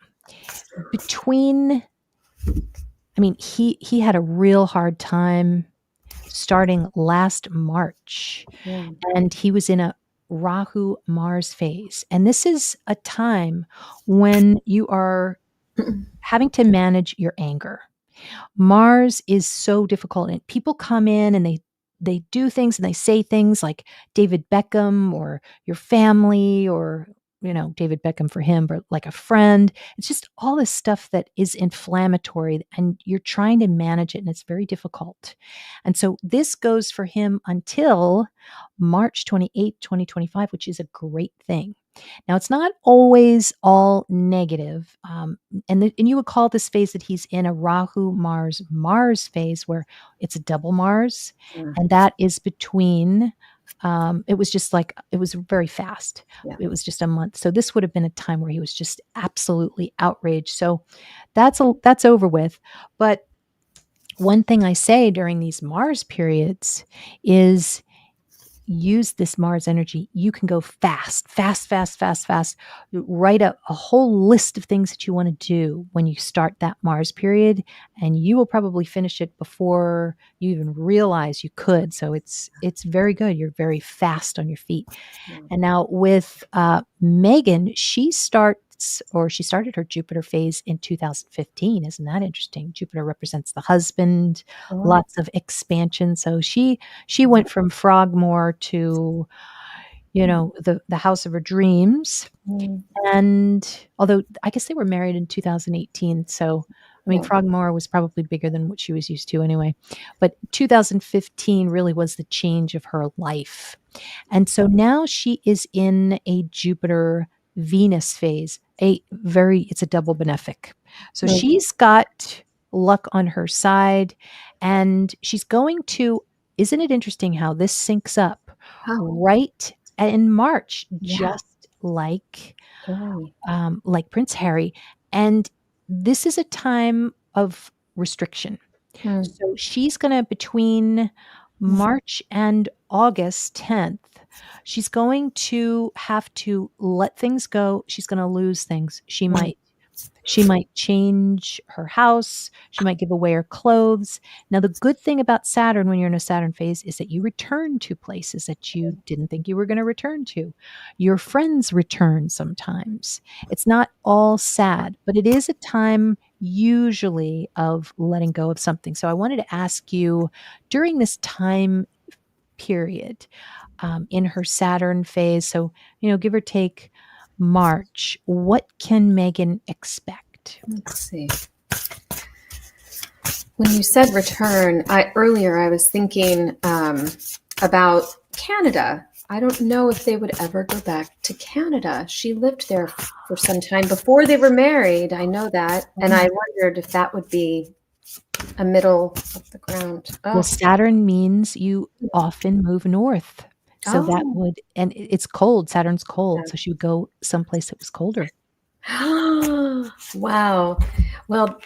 [SPEAKER 2] He had a real hard time starting last March, and he was in a Rahu Mars phase. And this is a time when you are having to manage your anger. Mars is so difficult, and people come in and they do things and they say things like David Beckham or your family, or, David Beckham for him, but like a friend. It's just all this stuff that is inflammatory, and you're trying to manage it, and it's very difficult. And so this goes for him until March 28, 2025, which is a great thing. Now, it's not always all negative. And you would call this phase that he's in a Rahu Mars phase, where it's a double Mars.
[SPEAKER 3] Mm.
[SPEAKER 2] And that is between, it was just like, it was very fast.
[SPEAKER 3] Yeah.
[SPEAKER 2] It was just a month. So this would have been a time where he was just absolutely outraged. So that's over with. But one thing I say during these Mars periods is use this Mars energy. You can go fast, fast, fast, fast, fast. Write a whole list of things that you want to do when you start that Mars period, and you will probably finish it before you even realize you could. So it's very good. You're very fast on your feet.
[SPEAKER 3] Yeah.
[SPEAKER 2] And now with Meghan, she started her Jupiter phase in 2015. Isn't that interesting? Jupiter represents the husband, lots of expansion. So she went from Frogmore to, the house of her dreams.
[SPEAKER 3] Mm.
[SPEAKER 2] And although I guess they were married in 2018, so I mean,
[SPEAKER 3] Yeah.
[SPEAKER 2] Frogmore was probably bigger than what she was used to anyway. But 2015 really was the change of her life. And so now she is in a Jupiter Venus phase. It's a double benefic. So
[SPEAKER 3] Mhm.
[SPEAKER 2] she's got luck on her side, and she's going to, isn't it interesting how this syncs up
[SPEAKER 3] Oh,
[SPEAKER 2] right in March,
[SPEAKER 3] Yeah.
[SPEAKER 2] just like
[SPEAKER 3] Harry.
[SPEAKER 2] Prince Harry. And this is a time of restriction.
[SPEAKER 3] Mm.
[SPEAKER 2] So she's going to, between March and August 10th, she's going to have to let things go. She's going to lose things. She might change her house. She might give away her clothes. Now, the good thing about Saturn when you're in a Saturn phase is that you return to places that you didn't think you were going to return to. Your friends return sometimes. It's not all sad, but it is a time usually of letting go of something. So I wanted to ask you, during this time period, in her Saturn phase, so, give or take March, what can Meghan expect?
[SPEAKER 3] Let's see. When you said return, earlier I was thinking about Canada. I don't know if they would ever go back to Canada. She lived there for some time before they were married. I know that. And I wondered if that would be a middle of the ground.
[SPEAKER 2] Well, Saturn means you often move north. So that
[SPEAKER 3] Oh.
[SPEAKER 2] would, and it's cold. Saturn's cold.
[SPEAKER 3] Yeah.
[SPEAKER 2] So she would go someplace that was colder.
[SPEAKER 3] Wow. Well,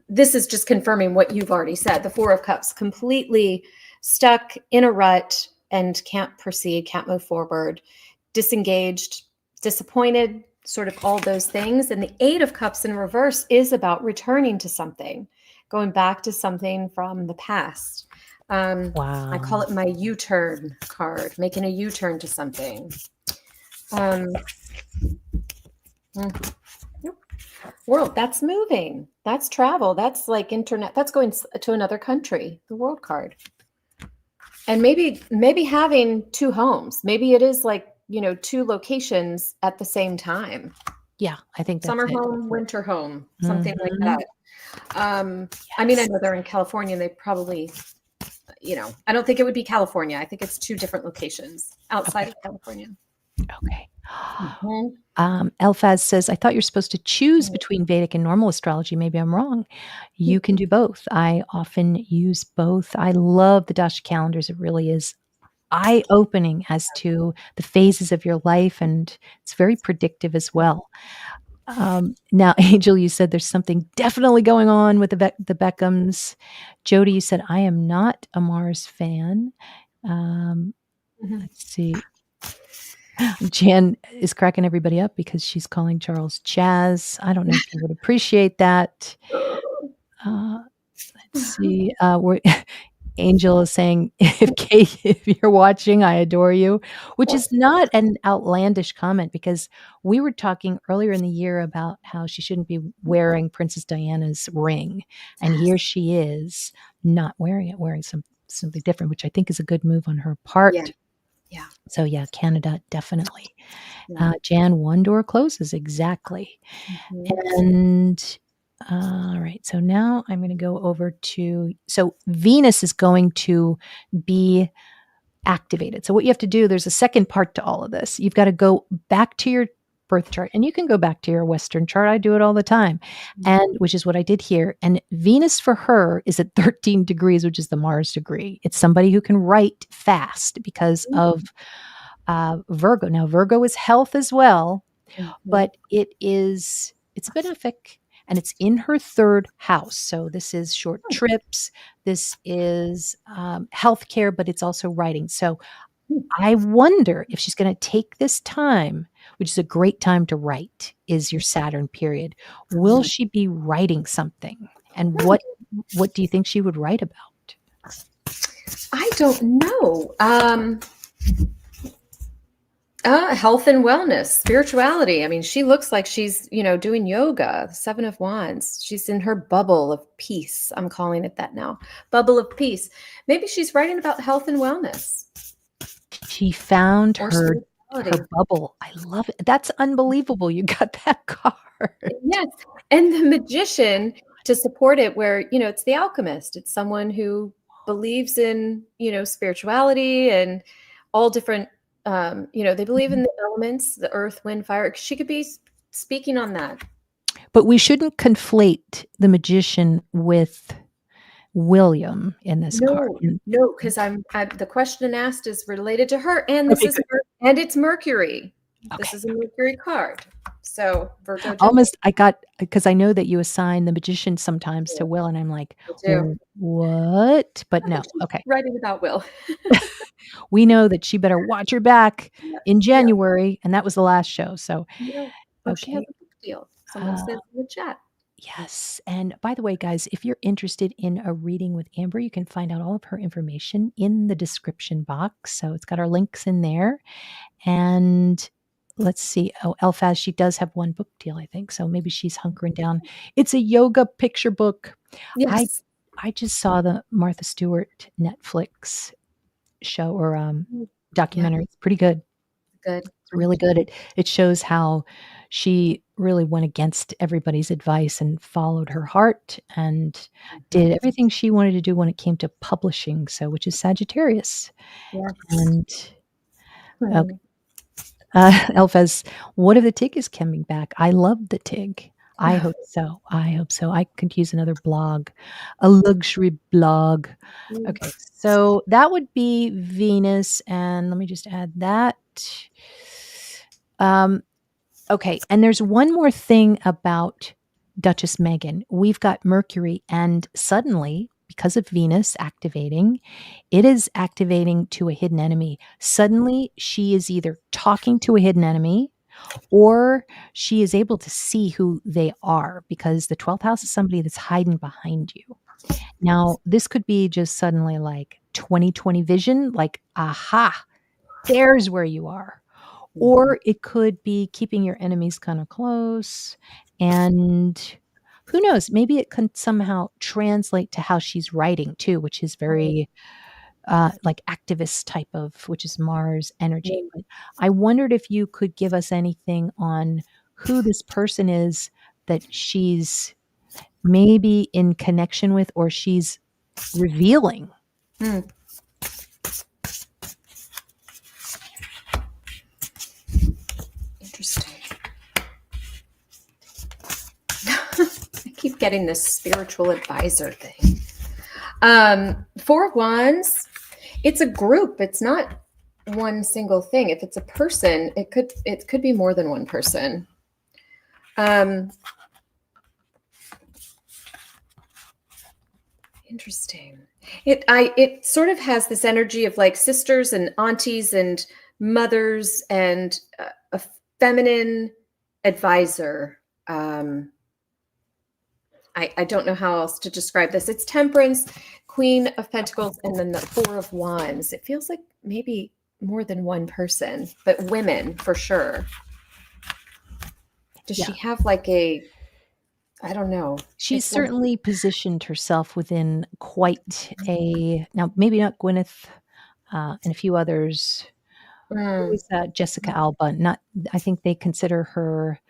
[SPEAKER 3] this is just confirming what you've already said. The Four of Cups, completely stuck in a rut and can't proceed, can't move forward, disengaged, disappointed, sort of all those things. And the Eight of Cups in reverse is about returning to something, going back to something from the past.
[SPEAKER 2] Wow.
[SPEAKER 3] I call it my U-turn card, making a U-turn to something. World, that's moving. That's travel. That's like internet. That's going to another country, the World card. And maybe having two homes. Maybe it is like, two locations at the same time.
[SPEAKER 2] Yeah, I think that's
[SPEAKER 3] Summer
[SPEAKER 2] it.
[SPEAKER 3] home, winter home, something like that. I mean, I know they're in California and they probably, I don't think it would be California. I think it's two different locations outside of California.
[SPEAKER 2] Okay.
[SPEAKER 3] Mm-hmm.
[SPEAKER 2] Elphaz says, I thought you're supposed to choose between Vedic and normal astrology. Maybe I'm wrong. You can do both. I often use both. I love the Dasha calendars. It really is eye-opening as to the phases of your life, and it's very predictive as well. Now, Angel, you said there's something definitely going on with the Beckhams. Jody, you said, I am not a Mars fan. Let's see. Jan is cracking everybody up because she's calling Charles Chaz. I don't know if you would appreciate that. Let's see. Angel is saying, if Kate, if you're watching, I adore you, which is not an outlandish comment, because we were talking earlier in the year about how she shouldn't be wearing Princess Diana's ring. And here she is not wearing it, wearing something different, which I think is a good move on her part.
[SPEAKER 3] Yeah.
[SPEAKER 2] So yeah, Canada, definitely.
[SPEAKER 3] Yeah.
[SPEAKER 2] Jan, one door closes. Exactly. And all right. So now I'm going to go over to, so Venus is going to be activated. So what you have to do, there's a second part to all of this. You've got to go back to your birth chart, and you can go back to your Western chart. I do it all the time, and which is what I did here. And Venus for her is at 13 degrees, which is the Mars degree. It's somebody who can write fast because of Virgo. Now, Virgo is health as well, but it's benefic, and it's in her third house. So this is short trips. This is healthcare, but it's also writing. So I wonder if she's going to take this time, which is a great time to write, is your Saturn period. Will she be writing something? And what do you think she would write about?
[SPEAKER 3] I don't know. Health and wellness, spirituality. I mean, she looks like she's, doing yoga, 7 of Wands. She's in her bubble of peace. I'm calling it that now. Bubble of peace. Maybe she's writing about health and wellness.
[SPEAKER 2] She found her bubble. I love it. That's unbelievable. You got that card.
[SPEAKER 3] Yes. And the Magician to support it, where, it's the alchemist. It's someone who believes in, spirituality and all different, they believe in the elements, the earth, wind, fire. She could be speaking on that.
[SPEAKER 2] But we shouldn't conflate the Magician with William in this card.
[SPEAKER 3] No, because the question asked is related to her, and it's Mercury. Okay. This is a Mercury card. So Virgo.
[SPEAKER 2] Because I know that you assign the Magician sometimes to Will, and I'm like, what? But no, okay.
[SPEAKER 3] Writing about Will.
[SPEAKER 2] We know that she better watch her back in January, and that was the last show. So,
[SPEAKER 3] okay. She has a book deal. Someone says in the chat.
[SPEAKER 2] Yes. And by the way, guys, if you're interested in a reading with Amber, you can find out all of her information in the description box. So it's got our links in there. And let's see. Oh, Elphaz, she does have one book deal, I think. So maybe she's hunkering down. It's a yoga picture book.
[SPEAKER 3] Yes.
[SPEAKER 2] I just saw the Martha Stewart Netflix show or documentary. It's pretty good.
[SPEAKER 3] Good.
[SPEAKER 2] It's really good. It shows how she really went against everybody's advice and followed her heart and did everything she wanted to do when it came to publishing. So, which is Sagittarius. Yes. And Elphaz, what if the TIG is coming back? I love the TIG. I hope so. I could use another blog, a luxury blog. Okay, so that would be Venus, and let me just add that. Okay, and there's one more thing about Duchess Meghan. We've got Mercury, and suddenly, because of Venus activating, it is activating to a hidden enemy. Suddenly, she is either talking to a hidden enemy, or she is able to see who they are, because the 12th house is somebody that's hiding behind you. Now, this could be just suddenly like 20/20 vision, like, aha, there's where you are. Or it could be keeping your enemies kind of close. And who knows, maybe it can somehow translate to how she's writing too, which is very like activist type of, which is Mars energy. But I wondered if you could give us anything on who this person is that she's maybe in connection with, or she's revealing.
[SPEAKER 3] Interesting. I keep getting this spiritual advisor thing. 4 of Wands. It's a group. It's not one single thing. If it's a person, it could be more than one person. Interesting. It sort of has this energy of like sisters and aunties and mothers and a feminine advisor. I don't know how else to describe this. It's Temperance, Queen of Pentacles, and then the 4 of Wands. It feels like maybe more than one person, but women for sure. Does she have like I don't know.
[SPEAKER 2] She's certainly positioned herself within quite now maybe not Gwyneth and a few others. Who is Jessica Alba? I think they consider her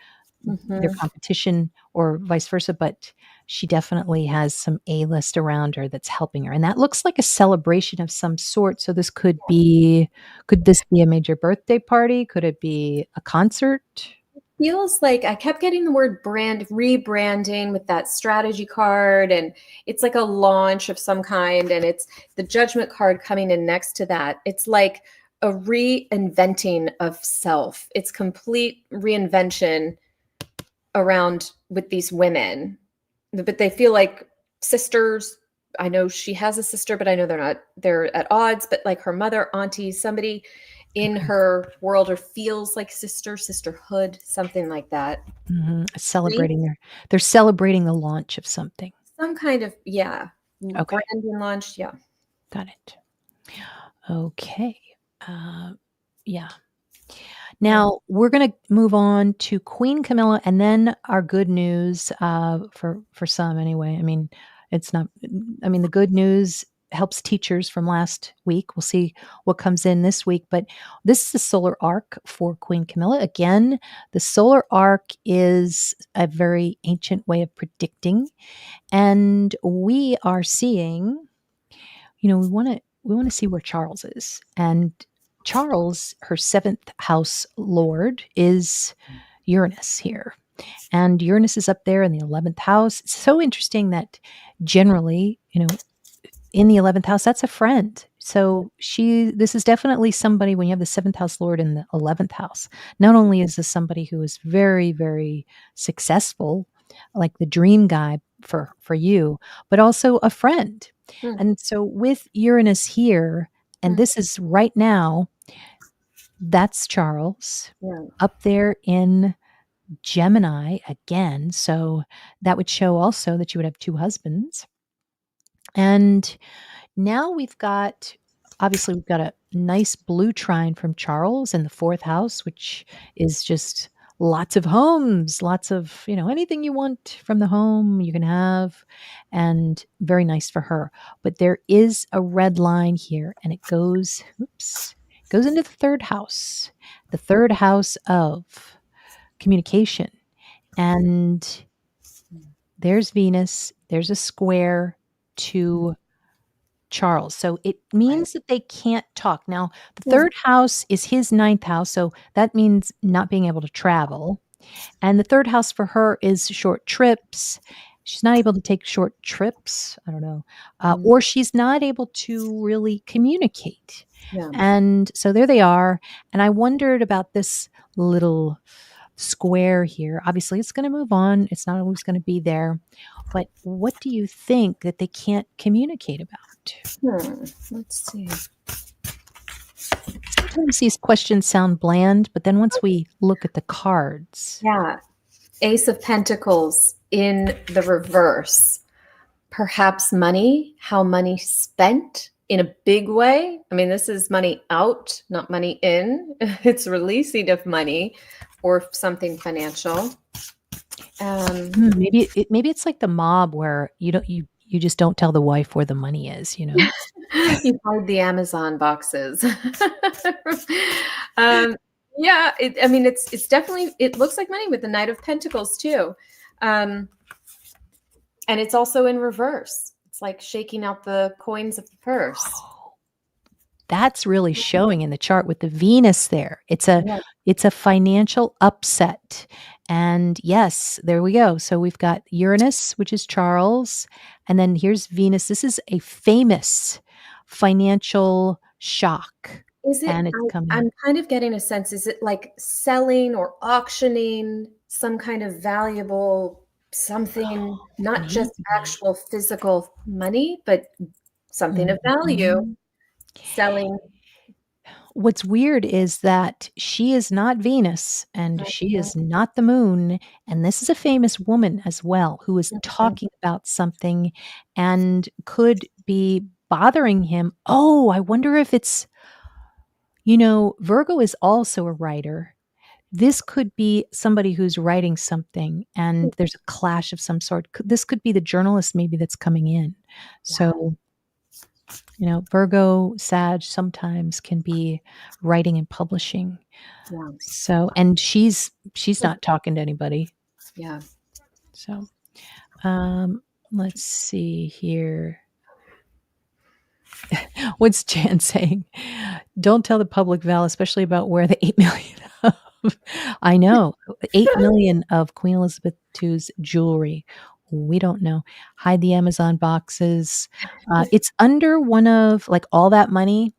[SPEAKER 2] their
[SPEAKER 3] Mhm.
[SPEAKER 2] competition or vice versa, but she definitely has some A-list around her that's helping her, and that looks like a celebration of some sort, so this could this be a major birthday party? Could it be a concert?
[SPEAKER 3] Feels like I kept getting the word rebranding with that strategy card, and it's like a launch of some kind, and it's the judgment card coming in next to that. It's like a reinventing of self. It's complete reinvention around with these women, but they feel like sisters. I know she has a sister, but I know they're at odds, but like her mother, auntie, somebody in
[SPEAKER 2] Okay.
[SPEAKER 3] her world or feels like sisterhood, something like that. Re-
[SPEAKER 2] They're celebrating the launch of something.
[SPEAKER 3] Some kind of, yeah,
[SPEAKER 2] Okay,
[SPEAKER 3] branding launch, yeah.
[SPEAKER 2] got it. Okay. Uh, yeah. Now we're going to move on to Queen Camilla, and then our good news for some anyway. I mean, it's not. I mean, the good news helps teachers from last week. We'll see what comes in this week, but this is the solar arc for Queen Camilla. Again, the solar arc is a very ancient way of predicting, and we are seeing. We want to see where Charles is, and Charles, her seventh house lord, is Uranus here. And Uranus is up there in the 11th house. It's so interesting that generally, in the 11th house, that's a friend. So this is definitely somebody, when you have the seventh house lord in the 11th house, not only is this somebody who is very, very successful, like the dream guy for you, but also a friend.
[SPEAKER 3] Mm,
[SPEAKER 2] And so with Uranus here, and
[SPEAKER 3] mm,
[SPEAKER 2] this is right now, that's Charles
[SPEAKER 3] yeah.
[SPEAKER 2] up there in Gemini again. So that would show also that you would have two husbands. And now obviously, we've got a nice blue trine from Charles in the fourth house, which is just lots of homes, lots of, anything you want from the home you can have, and very nice for her. But there is a red line here, and it goes into the third house of communication. And there's Venus, there's a square to Charles. So it
[SPEAKER 3] Right.
[SPEAKER 2] means that they can't talk. Now, the
[SPEAKER 3] Mm,
[SPEAKER 2] third house is his ninth house. So that means not being able to travel. And the third house for her is short trips. She's not able to take short trips. I don't know.
[SPEAKER 3] mm,
[SPEAKER 2] Or she's not able to really communicate.
[SPEAKER 3] yeah.
[SPEAKER 2] And so there they are. And I wondered about this little square here. Obviously, it's going to move on. It's not always going to be there. But what do you think that they can't communicate about?
[SPEAKER 3] Let's see.
[SPEAKER 2] Sometimes these questions sound bland, but then once we look at the cards,
[SPEAKER 3] Yeah. Ace of Pentacles in the reverse. Perhaps money, how money spent in a big way. I mean, this is money out, not money in. It's releasing of money or something financial.
[SPEAKER 2] maybe it's like the mob where you just don't tell the wife where the money is,
[SPEAKER 3] You hide the Amazon boxes. um, yeah, I mean, it's definitely, it looks like money with the Knight of Pentacles too. And it's also in reverse. It's like shaking out the coins of the purse.
[SPEAKER 2] Oh, that's really showing in the chart with the Venus there. It's a
[SPEAKER 3] Yeah.
[SPEAKER 2] it's a financial upset. And yes, there we go. So we've got Uranus, which is Charles, and then here's Venus. This is a famous financial shock.
[SPEAKER 3] Is it,
[SPEAKER 2] And it's coming.
[SPEAKER 3] I'm kind of getting a sense, is it like selling or auctioning some kind of valuable something, not just
[SPEAKER 2] Maybe.
[SPEAKER 3] actual physical money, but something of value,
[SPEAKER 2] Mhm.
[SPEAKER 3] selling.
[SPEAKER 2] What's weird is that she is not Venus and she is not the moon. And this is a famous woman as well who is talking about something and could be bothering him. Oh, I wonder if Virgo is also a writer. This could be somebody who's writing something and there's a clash of some sort. This could be the journalist maybe that's coming in.
[SPEAKER 3] Yeah.
[SPEAKER 2] So Virgo, Sag sometimes can be writing and publishing.
[SPEAKER 3] Yeah.
[SPEAKER 2] So, and she's not talking to anybody.
[SPEAKER 3] Yeah.
[SPEAKER 2] So, let's see here. What's Jan saying? Don't tell the public, Val, especially about where the 8 million of I know, 8 million of Queen Elizabeth II's jewelry. We don't know. Hide the Amazon boxes. It's under one of like all that money.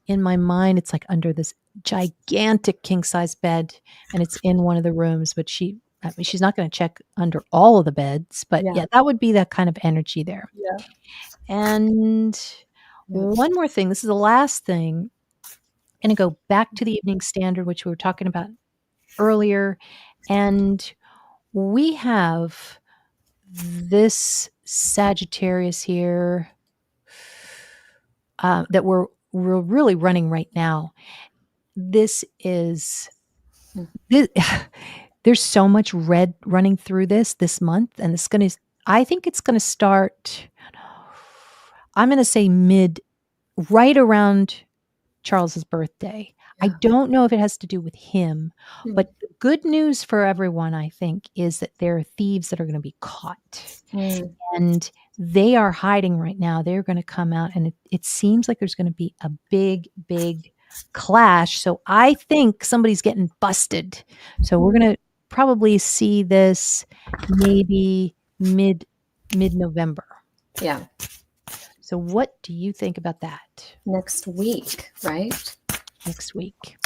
[SPEAKER 2] In my mind, it's like under this gigantic king size bed, and it's in one of the rooms. But I mean, she's not going to check under all of the beds. But
[SPEAKER 3] Yeah.
[SPEAKER 2] yeah, that would be that kind of energy there.
[SPEAKER 3] Yeah.
[SPEAKER 2] And
[SPEAKER 3] Yeah.
[SPEAKER 2] one more thing. This is the last thing. I'm going to go back to the Evening Standard, which we were talking about earlier. And we have this Sagittarius here that we're really running right now. This is this, there's so much red running through this month, and I think it's going to start. I'm going to say right around Charles's birthday. I
[SPEAKER 3] Yeah.
[SPEAKER 2] don't know if it has to do with him,
[SPEAKER 3] Hmm.
[SPEAKER 2] but the good news for everyone, I think, is that there are thieves that are going to be caught.
[SPEAKER 3] Mm.
[SPEAKER 2] And they are hiding right now. They're going to come out, and it seems like there's going to be a big, big clash. So I think somebody's getting busted. So we're going to probably see this maybe mid-November.
[SPEAKER 3] Yeah.
[SPEAKER 2] So what do you think about that
[SPEAKER 3] Next week, right?
[SPEAKER 2] next week?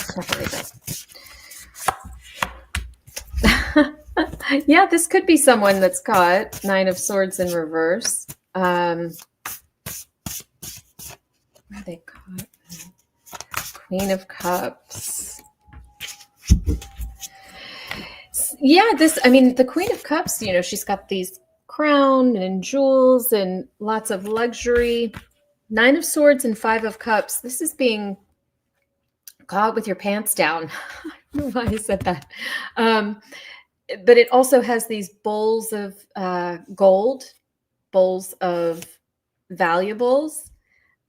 [SPEAKER 3] Yeah, this could be someone that's caught. 9 of Swords in reverse. Where are they caught? Queen of Cups. Yeah, the Queen of Cups, she's got these crown and jewels and lots of luxury. 9 of Swords and 5 of Cups. This is being caught with your pants down. I don't know why I said that. But it also has these bowls of gold, bowls of valuables.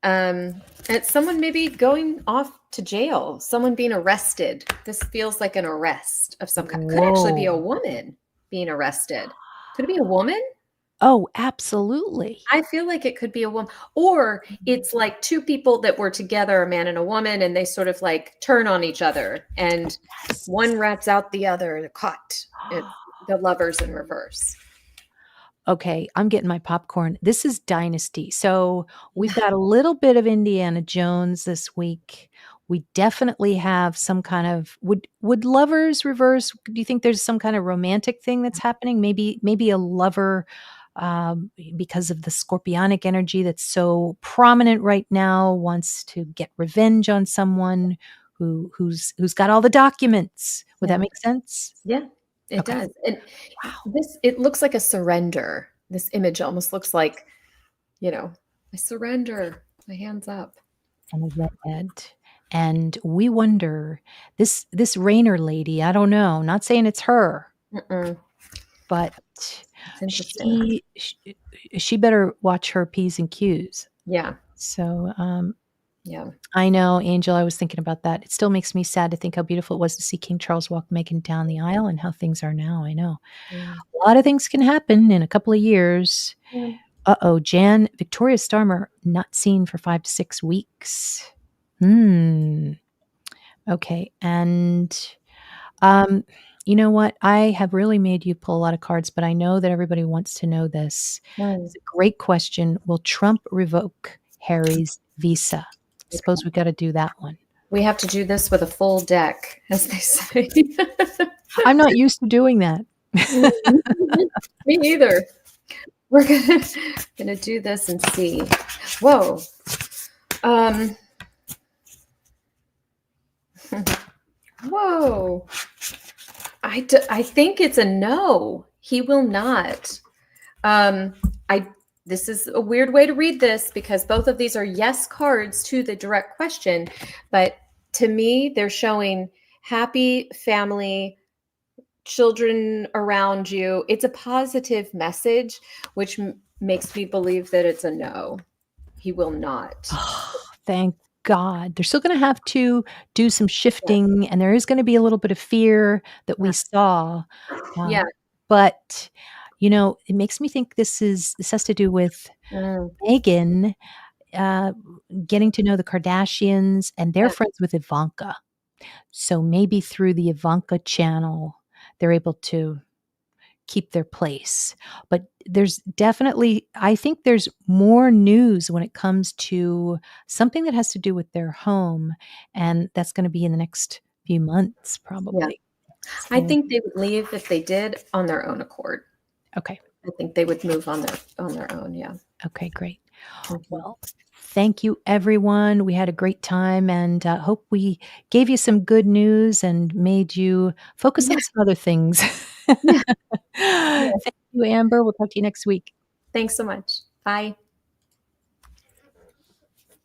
[SPEAKER 3] And someone maybe going off to jail, someone being arrested. This feels like an arrest of some kind. Could actually be a woman being arrested. Could it be a woman?
[SPEAKER 2] Oh, absolutely.
[SPEAKER 3] I feel like it could be a woman. Or it's like two people that were together, a man and a woman, and they sort of like turn on each other, and one rats out the other, the caught. The lovers in reverse.
[SPEAKER 2] Okay, I'm getting my popcorn. This is Dynasty. So we've got a little bit of Indiana Jones this week. We definitely have some kind of would lovers reverse? Do you think there's some kind of romantic thing that's happening? Maybe a lover because of the scorpionic energy that's so prominent right now wants to get revenge on someone who's got all the documents. Would that make sense?
[SPEAKER 3] Yeah, it
[SPEAKER 2] Okay.
[SPEAKER 3] does. And
[SPEAKER 2] Wow.
[SPEAKER 3] it looks like a surrender. This image almost looks like, I surrender, my hands up.
[SPEAKER 2] And a red. And we wonder, this Rayner lady, I don't know, not saying it's her,
[SPEAKER 3] Mm-mm.
[SPEAKER 2] but
[SPEAKER 3] It's interesting.
[SPEAKER 2] she better watch her P's and Q's.
[SPEAKER 3] Yeah.
[SPEAKER 2] So,
[SPEAKER 3] Yeah.
[SPEAKER 2] I know, Angel, I was thinking about that. It still makes me sad to think how beautiful it was to see King Charles walk Meghan down the aisle and how things are now. I know.
[SPEAKER 3] Yeah.
[SPEAKER 2] A lot of things can happen in a couple of years.
[SPEAKER 3] Yeah.
[SPEAKER 2] Uh-oh, Victoria Starmer not seen for 5 to 6 weeks. Okay, and you know what? I have really made you pull a lot of cards, but I know that everybody wants to know this. It's a great question. Will Trump revoke Harry's visa? I suppose we got to do that one.
[SPEAKER 3] We have to do this with a full deck, as they say.
[SPEAKER 2] I'm not used to doing that.
[SPEAKER 3] Me neither. We're gonna do this and see. Whoa. Whoa. I think it's a no. He will not. This is a weird way to read this because both of these are yes cards to the direct question, but to me, they're showing happy family, children around you. It's a positive message, which makes me believe that it's a no. He will not.
[SPEAKER 2] Oh, thank God. They're still gonna have to do some
[SPEAKER 3] Yeah.
[SPEAKER 2] shifting, and there is gonna be a little bit of fear that we
[SPEAKER 3] Yeah.
[SPEAKER 2] saw,
[SPEAKER 3] Yeah.
[SPEAKER 2] but, it makes me think this has to do with
[SPEAKER 3] Mm.
[SPEAKER 2] Meghan, uh, getting to know the Kardashians, and they're
[SPEAKER 3] Yeah.
[SPEAKER 2] friends with Ivanka. So maybe through the Ivanka channel, they're able to keep their place. But there's definitely I think there's more news when it comes to something that has to do with their home, and that's gonna be in the next few months
[SPEAKER 3] Yeah.
[SPEAKER 2] probably.
[SPEAKER 3] I
[SPEAKER 2] So,
[SPEAKER 3] think they would leave if they did on their own accord.
[SPEAKER 2] okay.
[SPEAKER 3] I think they would move on their own, yeah.
[SPEAKER 2] Okay, great.
[SPEAKER 3] Mhm.
[SPEAKER 2] Well, thank you, everyone. We had a great time, and hope we gave you some good news and made you focus
[SPEAKER 3] Yeah,
[SPEAKER 2] on some other things.
[SPEAKER 3] yeah,
[SPEAKER 2] Thank
[SPEAKER 3] yeah.
[SPEAKER 2] you, Amber. We'll talk to you next week.
[SPEAKER 3] Thanks so much. Bye.